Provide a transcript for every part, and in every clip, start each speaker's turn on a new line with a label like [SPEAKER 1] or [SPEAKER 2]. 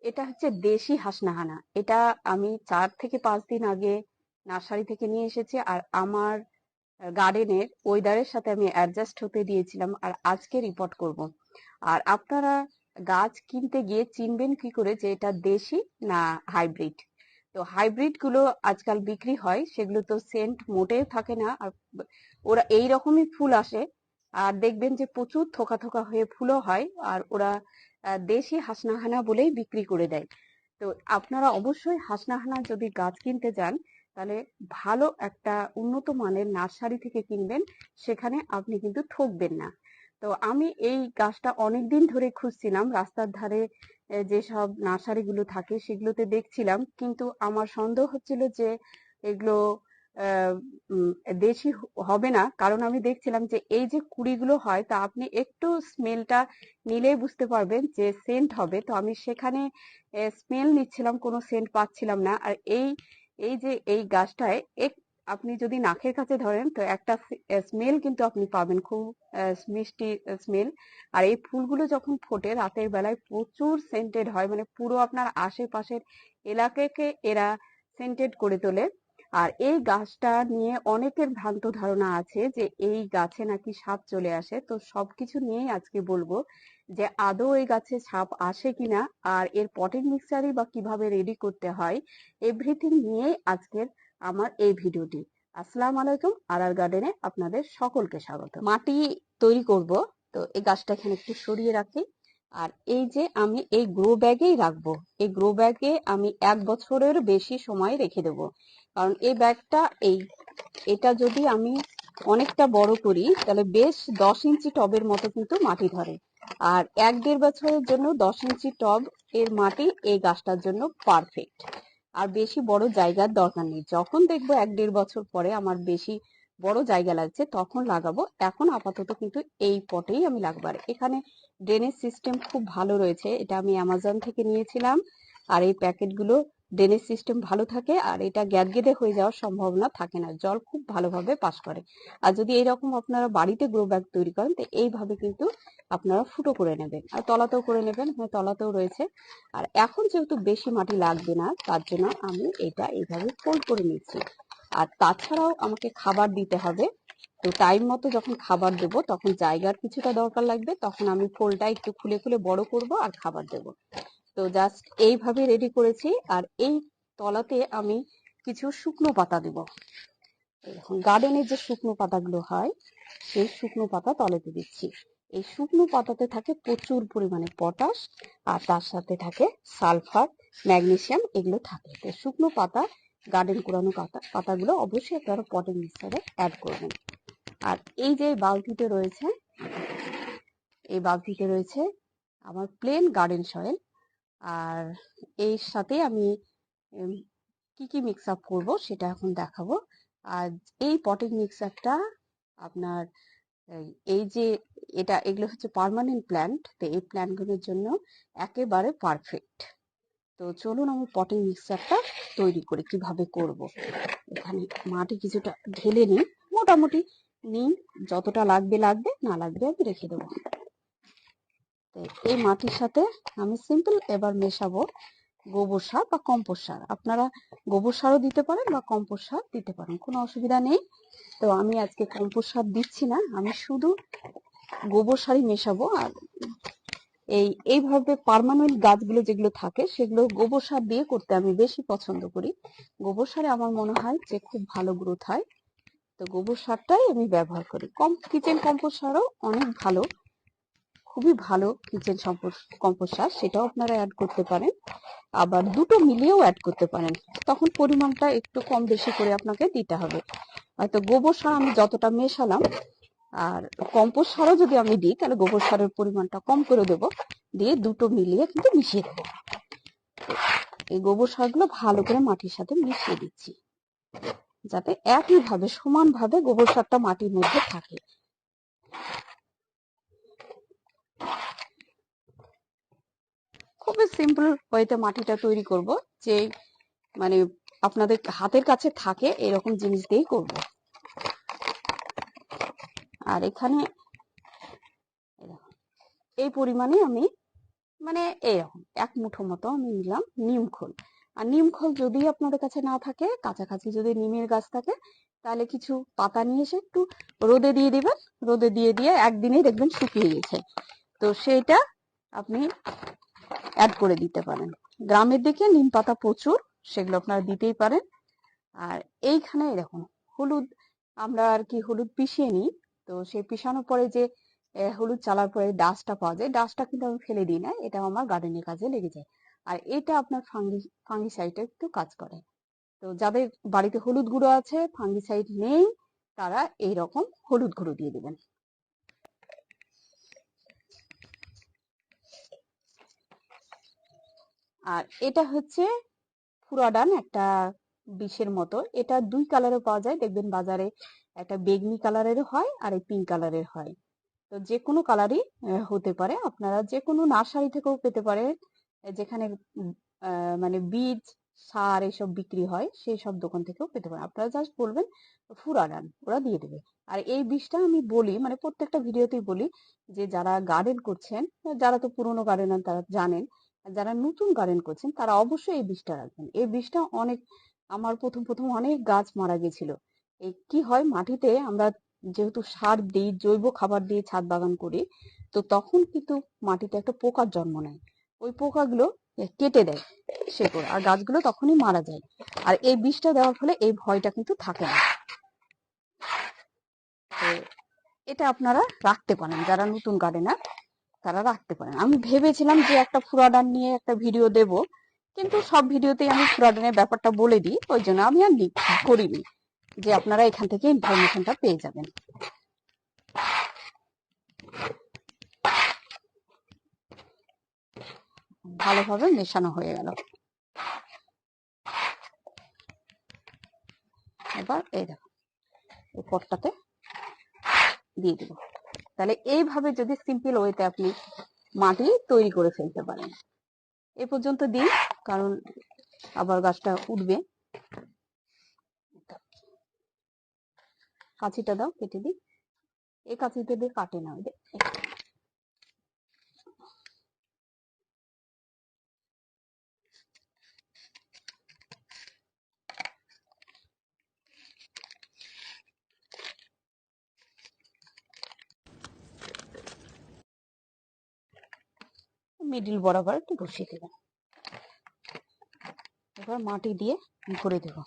[SPEAKER 1] এটা হচ্ছে দেশি হাসনাহানা। এটা আমি 4 থেকে 5 দিন আগে নার্সারি থেকে নিয়ে এসেছি, আর আমার গার্ডেনের ওয়েদারের সাথে আমি অ্যাডজাস্ট হতে দিয়েছিলাম, আর আজকে রিপোর্ট করব। আর আপনারা গাছ কিনতে গিয়ে চিনবেন কি করে যে এটা দেশি না হাইব্রিড? তো হাইব্রিড গুলো আজকাল বিক্রি হয়, সেগুলো তো সেন্ট মোটেও থাকে না, আর ওরা এই রকমই ফুল আসে, আর দেখবেন যে প্রচুর থোকা থোকা হয়ে ফুলও হয়, আর ওরা দেশি হাসনাহানা বলেই বিক্রি করে দেয়। তো আপনারা অবশ্যই হাসনাহানা যদি গাছ কিনতে যান, তাহলে ভালো একটা উন্নত মানের নার্সারি থেকে কিনবেন, সেখানে আপনি কিন্তু ঠকবেন না। তো আমি এই গাছটা অনেকদিন ধরে খুঁজছিলাম, রাস্তার ধারে যেসব নার্সারি গুলো থাকে সেগুলোতে দেখছিলাম, কিন্তু আমার সন্দেহ হচ্ছিল যে এগুলো আহ, উম, দেশি হবে না, কারণ আমি দেখছিলাম যে এই যে কুড়িগুলো হয় তা আপনি একটু স্মেলটা নিলেই বুঝতে পারবেন যে সেন্ট হবে। তো আমি সেখানে স্মেল নিচ্ছিলাম, কোনো সেন্ট পাচ্ছিলাম না। আর এই এই যে এই গাছটায় আপনি যদি নাকের কাছে ধরেন তো একটা স্মেল কিন্তু আপনি পাবেন, খুব মিষ্টি স্মেল। আর এই ফুলগুলো যখন ফোটে রাতের বেলায় প্রচুর সেন্টেড হয়, মানে পুরো আপনার আশেপাশের এলাকাকে এরা সেন্টেড করে তোলে। আর এই গাছটা নিয়ে অনেকের ভ্রান্ত ধারণা আছে যে এই গাছে নাকি সাপ চলে আসে। তো সবকিছু নিয়েই আজকে বলবো যে আদৌ এই গাছে সাপ আসে কিনা, আর এর পটিং মিক্সচারই বা কিভাবে রেডি করতে হয়, এভরিথিং নিয়েই আজকের আমার এই ভিডিওটি। আসসালামু আলাইকুম, আর গার্ডেনে আপনাদের সকলকে স্বাগত। মাটি তৈরি করব, তো এই গাছটা এখানে একটু সরিয়ে রাখি। আর এই যে আমি এই গ্রো ব্যাগেই রাখবো, এই গ্রো ব্যাগে আমি 1 বছরের বেশি সময় রেখে দেবো, কারণ এই ব্যাগটা এটা যদি আমি অনেকটা বড় করি তাহলে বেশ 10 ইঞ্চি টবের মতো কিন্তু মাটি ধরে। আর 1-1.5 বছরের জন্য 10 ইঞ্চি টব এর মাটি এই গাছটার জন্য পারফেক্ট। আর বেশি বড় জায়গার দরকার নেই, যখন দেখবো 1-1.5 বছর পরে আমার বেশি বড় জায়গা লাগছে তখন লাগাবো। এখন আপাতত কিন্তু এই পটেই আমি লাগাবো। আর এখানে ড্রেনেজ সিস্টেম খুব ভালো রয়েছে, এটা আমি অ্যামাজন থেকে নিয়েছিলাম। আর এই প্যাকেটগুলো ড্রেনেজ সিস্টেম ভালো থাকে, আর এটা গ্যাদগেদে হয়ে যাওয়ার সম্ভাবনা থাকে না, জল খুব ভালোভাবে পাস করে। আর যদি এইরকম আপনারা বাড়িতে গ্রো ব্যাগ তৈরি করেন তো এইভাবে কিন্তু আপনারা ফুটো করে নেবেন, আর তলাতেও করে নেবেন। হ্যাঁ, তলাতেও রয়েছে। আর এখন যেহেতু বেশি মাটি লাগবে না, তার জন্য আমি এটা এইভাবে ফোল্ড করে নিচ্ছি। আর তাছাড়াও আমাকে খাবার দিতে হবে, তো টাইম মতো যখন খাবার দেবো তখন জায়গার কিছুটা দরকার লাগবে, তখন আমি ফোলটা একটু খুলে খুলে বড় করব আর খাবার দেবো। তো জাস্ট এইভাবে রেডি করেছি। আর এই তলাতে আমি কিছু শুকনো পাতা দেব। এখন গার্ডেনের যে শুকনো পাতাগুলো হয় সেই শুকনো পাতা তলাতে দিচ্ছি। এই শুকনো পাতাতে থাকে প্রচুর পরিমাণে পটাশ, আর তার সাথে থাকে সালফার, ম্যাগনেসিয়াম, এগুলো থাকে। তো শুকনো পাতা, গার্ডেন কুড়ানো পাতাগুলো অবশ্যই আপনারা পটিং মিক্সচারে অ্যাড করবেন। আর এই যে বালতিতে রয়েছে, এই বালতিতে রয়েছে আমার প্লেন গার্ডেন সয়েল। আর এর সাথে আমি কি কি মিক্স আপ করবো সেটা এখন দেখাবো। আর এই পটিং মিক্সারটা আপনার এই যে এগুলো হচ্ছে পার্মানেন্ট প্ল্যান্ট, তো এই প্ল্যান্টগুলোর জন্য একেবারে পারফেক্ট। তো চলুন আমি পটিং মিক্সচারটা তৈরি করি, কিভাবে করব। এখানে মাটি কিছুটা ঢেলে নিই, মোটামুটি নিই, যতটা লাগবে লাগবে, না লাগবে আমি রেখে দেবো। তো এই মাটির সাথে আমি সিম্পল এবার মেশাবো গোবর সার বা কম্পোস্ট সার। আপনারা গোবর সারও দিতে পারেন বা কম্পোস্ট সার দিতে পারেন, কোনো অসুবিধা নেই। তো আমি আজকে কম্পোস্ট সার দিচ্ছি না, আমি শুধু গোবর সারই মেশাবো। আর এইভাবে পার্মানেন্ট গাছগুলো যেগুলো থাকে সেগুলো গোবর সার দিয়ে করতে আমি বেশি পছন্দ করি। গোবর সারে আমার মনে হয় যে খুব ভালো গ্রোথ হয়, তো গোবর সারটাই আমি ব্যবহার করি। কিচেন কম্পোস্ট সারও অনেক ভালো, খুবই ভালো কিচেন কম্পোস্ট সার, সেটাও আপনারা অ্যাড করতে পারেন। আবার দুটো মিলিয়েও অ্যাড করতে পারেন, তখন পরিমাণটা একটু কম বেশি করে আপনাকে দিতে হবে। হয়তো গোবর সার আমি যতটা মেশালাম, আর কম্পোস্ট সারও যদি আমি দিই তাহলে গোবর সারের পরিমাণটা কম করে দেব, দিয়ে দুটো মিলিয়ে কিন্তু মিশিয়ে দেবো। এই গোবর সারগুলো ভালো করে মাটির সাথে মিশিয়ে দিচ্ছি, যাতে একইভাবে সমানভাবে গোবর সারটা মাটির মধ্যে থাকে। খুবই সিম্পল ওয়েতে মাটিটা তৈরি করব, যে মানে আপনাদের হাতের কাছে থাকে এরকম জিনিস দিয়েই করব। আর এখানে এই পরিমাণে আমি মানে এরকম 1 মুঠো মতো আমি নিলাম নিম খোল। আর নিম খোল যদি আপনাদের কাছে না থাকে, কাছাকাছি যদি নিমের গাছ থাকে, তাহলে কিছু পাতা নিয়ে এসে একটু রোদে দিয়ে দিবেন। রোদে দিয়ে একদিনেই দেখবেন শুকিয়ে গেছে। তো সেটা আপনি অ্যাড করে দিতে পারেন। গ্রামের দিকে নিম পাতা প্রচুর, সেগুলো আপনারা দিতেই পারেন। আর এইখানে দেখুন হলুদ, আমরা আর কি হলুদ পিষিয়ে নিই। তো সেই পিষানোর পরে যে হলুদ চালার পরে ডাস্টটা পাওয়া যায়, ডাস্টটা কিন্তু আমি ফেলে দিই না, এটা আমার গার্ডেনের কাজে লেগে যায়। আর এটা আপনার ফাঙ্গিসাইডে একটু কাজ করে। তো যাদের বাড়িতে হলুদ গুঁড়ো আছে, ফাঙ্গিসাইড নেই, তারা এইরকম হলুদ গুঁড়ো দিয়ে দিবেন। আর এটা হচ্ছে ফুরাডান, একটা বিষের মতো। এটা 2 কালারে পাওয়া যায়, দেখবেন বাজারে। একটা বেগনি কালারের হয় আর এই পিঙ্ক কালারের হয়। তো যে কোনো কালারই হতে পারে, আপনারা যে কোনো নার্সারি থেকেও পেতে পারেন। যেখানে মানে বীজ, সার এসব বিক্রি হয়, সেই সব দোকান থেকেও পেতে পারেন। আপনারা জাস্ট বলবেন ফুরাডান, ওরা দিয়ে দেবে। আর এই বীজটা আমি বলি, মানে প্রত্যেকটা ভিডিওতেই বলি, যে যারা গার্ডেন করছেন, যারা তো পুরনো গার্ডেনার তারা জানেন, আর যারা নতুন গার্ডেন করছেন তারা অবশ্যই এই বীজটা রাখবেন। এই বীজটা অনেক, আমার প্রথম অনেক গাছ মারা গেছিল। এই কি হয়, মাটিতে আমরা যেহেতু সার দিই, জৈব খাবার দিয়ে ছাদ বাগান করি, তো তখন কিন্তু মাটিতে একটা পোকার জন্ম নেয়। ওই পোকাগুলো কেটে দেয় শেকড়, আর গাছগুলো তখনই মারা যায়। আর এই বীজটা দেওয়ার ফলে এই ভয়টা কিন্তু থাকে না। তো এটা আপনারা রাখতে পারেন, যারা নতুন গার্ডেনার তারা রাখতে পারেন। আমি ভেবেছিলাম যে একটা ফুরাডান নিয়ে একটা ভিডিও দেব, কিন্তু সব ভিডিওতেই আমি ফুরাডানের ব্যাপারটা বলে দিই, ওই জন্য আমি আর করিনি, যে আপনারা এখান থেকে ইনফরমেশনটা পেয়ে যাবেন। ভালোভাবে মেশানো হয়ে গেল। এবার এই দেখো, এই পটটাতে দিয়ে দিব। তাহলে এইভাবে যদি সিম্পল ওয়েতে আপনি মাটি তৈরি করে ফেলতে পারেন। এ পর্যন্ত দিই, কারণ আবার গাছটা উঠবে। কাঁচিটা দাও, কেটে দিই। এই কাঁচিটা দিয়ে কাটে না। মিডিল বরাবর একটু বসিয়ে দেবেন। এবার মাটি দিয়ে ভরে দেব।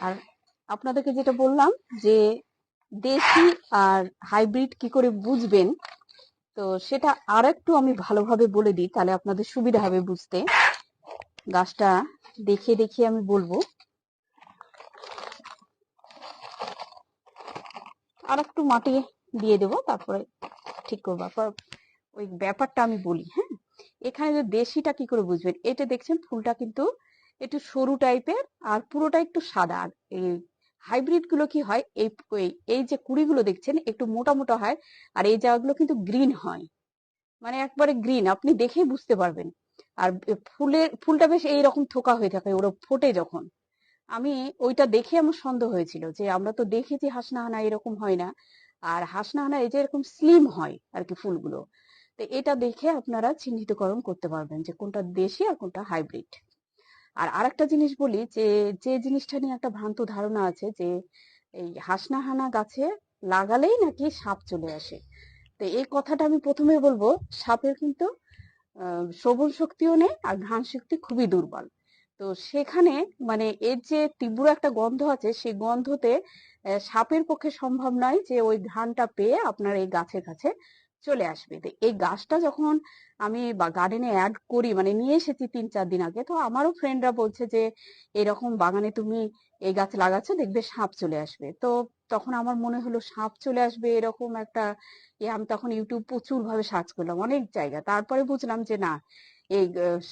[SPEAKER 1] আর আপনাদেরকে যেটা বললাম যে দেশি আর হাইব্রিড কি করে বুঝবেন, তো সেটা আর একটু আমি ভালোভাবে বলে দিই, তাহলে আপনাদের সুবিধা হবে বুঝতে। গাছটা দেখিয়ে আমি বলবো। আর একটু মাটি দিয়ে দেবো, তারপরে ঠিক করবো। ওই ব্যাপারটা আমি বলি। হ্যাঁ, এখানে যে দেশিটা কি করে বুঝবেন, এটা দেখছেন ফুলটা কিন্তু একটু সরু টাইপের, আর পুরোটা একটু সাদা। আর এই হাইব্রিড গুলো কি হয়, এই যে কুড়িগুলো দেখছেন একটু মোটা মোটা হয়, আর এই জায়গাগুলো কিন্তু গ্রিন হয়, মানে একবারে গ্রিন, আপনি দেখেই বুঝতে পারবেন। আর ফুলটা বেশ এইরকম থোকা হয়ে থাকে ওরা ফোটে যখন। আমি ওইটা দেখে আমার সন্দেহ হয়েছিল, যে আমরা তো দেখেছি হাসনাহানা এরকম হয় না, আর হাসনাহানা এই যে এরকম স্লিম হয় আর কি ফুলগুলো। তো এটা দেখে আপনারা চিহ্নিতকরণ করতে পারবেন যে কোনটা দেশি আর কোনটা হাইব্রিড। আর আরেকটা জিনিস বলি, যে যে জিনিসটা নিয়ে একটা ভ্রান্ত ধারণা আছে, যে এই হাসনাহানা গাছে লাগালেই নাকি সাপ চলে আসে। তো এই কথাটা আমি প্রথমে বলবো, সাপের কিন্তু শ্রবণ শক্তিও নেই, আর ঘ্রাণ শক্তি খুবই দুর্বল। তো সেখানে মানে এর যে তীব্র একটা গন্ধ আছে, সেই গন্ধতে সাপের পক্ষে সম্ভব নয় যে ওই ঘ্রাণটা পেয়ে আপনার এই গাছের কাছে চলে আসবে। তো এই গাছটা যখন আমি গার্ডেনে অ্যাড করি, মানে নিয়ে এসেছি 3-4 দিন আগে, তো আমারও ফ্রেন্ডরা বলছে যে এরকম বাগানে তুমি এই গাছ লাগাচ্ছ, দেখবে সাপ চলে আসবে। তো তখন আমার মনে হলো সাপ চলে আসবে এরকম একটা আমি তখন ইউটিউব প্রচুর ভাবে সার্চ করলাম অনেক জায়গা, তারপরে বুঝলাম যে না, এই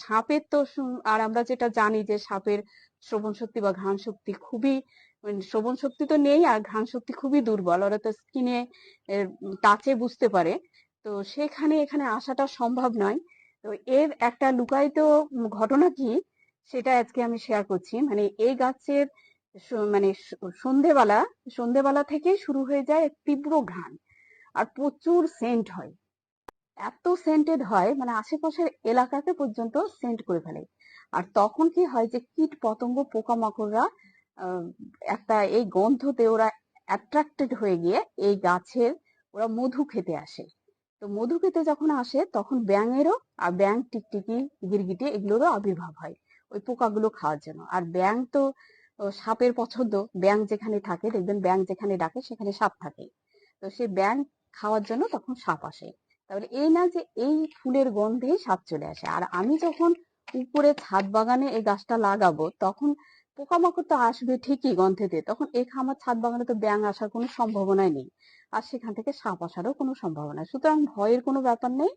[SPEAKER 1] সাপের তো আর আমরা যেটা জানি যে সাপের শ্রবণ শক্তি বা ঘ্রাণ শক্তি খুবই, মানে শ্রবণ শক্তি তো নেই, আর ঘ্রাণ শক্তি খুবই দুর্বল, ওরা তো স্কিনে টাচে বুঝতে পারে। তো সেখানে এখানে আসাটা সম্ভব নয়। তো এর একটা লুকায়িত ঘটনা কি, সেটা আজকে আমি শেয়ার করছি। মানে এই গাছের মানে সন্ধেবেলা থেকেই শুরু হয়ে যায় তীব্র ঘ্রাণ, আর প্রচুর সেন্ট হয়। এত সেন্টেড হয়, মানে আশেপাশের এলাকাকে পর্যন্ত সেন্ট করে ফেলে। আর তখন কি হয় যে কীট পতঙ্গ পোকামাকড়রা আহ, একটা এই গন্ধতে ওরা অ্যাট্রাক্টেড হয়ে গিয়ে এই গাছের ওরা মধু খেতে আসে। তো মধু খেতে যখন আসে তখন ব্যাঙেরও, আর ব্যাঙ, টিকটিকি, গিরগিটি এগুলোরও আবির্ভাব হয় ওই পোকাগুলো খাওয়ার জন্য। আর ব্যাঙ তো সাপের পছন্দ, ব্যাঙ যেখানে থাকে দেখবেন, ব্যাঙ যেখানে ডাকে সেখানে সাপ থাকে। তো সেই ব্যাঙ খাওয়ার জন্য তখন সাপ আসে। তাহলে এই না যে এই ফুলের গন্ধেই সাপ চলে আসে। আর আমি যখন উপরে ছাদ বাগানে এই গাছটা লাগাবো তখন পোকামাকড় তো আসবে ঠিকই গন্ধেতে, তখন আমার ছাদ বাগানে তো ব্যাঙ আসার কোনো সম্ভাবনাই নেই, আর সেখান থেকে সাপ আসারও কোনো সম্ভাবনা নেই। সুতরাং ভয়ের কোনো ব্যাপার নেই।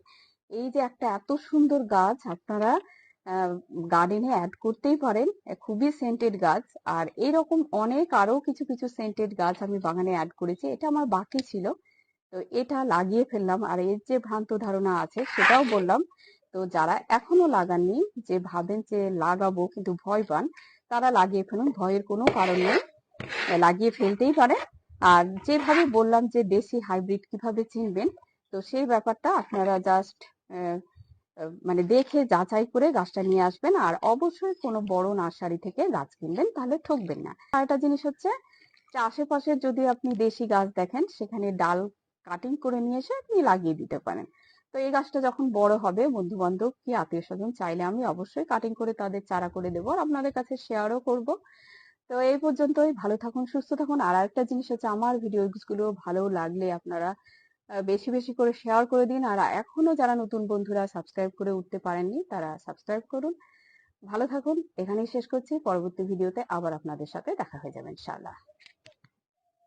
[SPEAKER 1] এই যে একটা এত সুন্দর গাছ আপনারা গার্ডেনে অ্যাড করতেই পারেন, খুবই সেন্টেড গাছ। আর এরকম অনেক আরো কিছু কিছু সেন্টেড গাছ আমি বাগানে অ্যাড করেছি, এটা আমার বাকি ছিল, তো এটা লাগিয়ে ফেললাম। আর এর যে ভ্রান্ত ধারণা আছে সেটাও বললাম। তো যারা এখনো লাগাননি, যে ভাবেন যে লাগাবো কিন্তু ভয় পান, তারা লাগিয়ে ফেলুন, ভয়ের কোনো কারণ নেই, লাগিয়ে ফেলতেই পারে। আর যেভাবে বললাম যে দেশি হাইব্রিড কিভাবে চিনবেন, তো সেই ব্যাপারটা আপনারা জাস্ট মানে দেখে যাচাই করে গাছটা নিয়ে আসবেন। আর অবশ্যই কোনো বড় নার্সারি থেকে গাছ কিনবেন, তাহলে ঠকবেন না। আর একটা জিনিস হচ্ছে যে আশেপাশে যদি আপনি দেশি গাছ দেখেন সেখানে ডাল কাটিং করে নিয়ে এসে আপনি লাগিয়ে দিতে পারেন। তো এই গাছটা যখন বড় হবে, বন্ধু বান্ধব কি আত্মীয় স্বজন চাইলে আমি অবশ্যই কাটিং করে তাদের চারা করে দেবো, আর আপনাদের কাছে শেয়ারও করব। তো এই পর্যন্তই, ভালো থাকুন, সুস্থ থাকুন। আর আরেকটা জিনিস হচ্ছে, আমার ভিডিওস গুলো ভালো লাগলে আপনারা বেশি বেশি করে শেয়ার করে দিন। আর এখনো যারা নতুন বন্ধুরা সাবস্ক্রাইব করে উঠতে পারেননি তারা সাবস্ক্রাইব করুন। ভালো থাকুন, এখানেই শেষ করছি। পরবর্তী ভিডিওতে আবার আপনাদের সাথে দেখা হয়ে যাবে ইনশাআল্লাহ।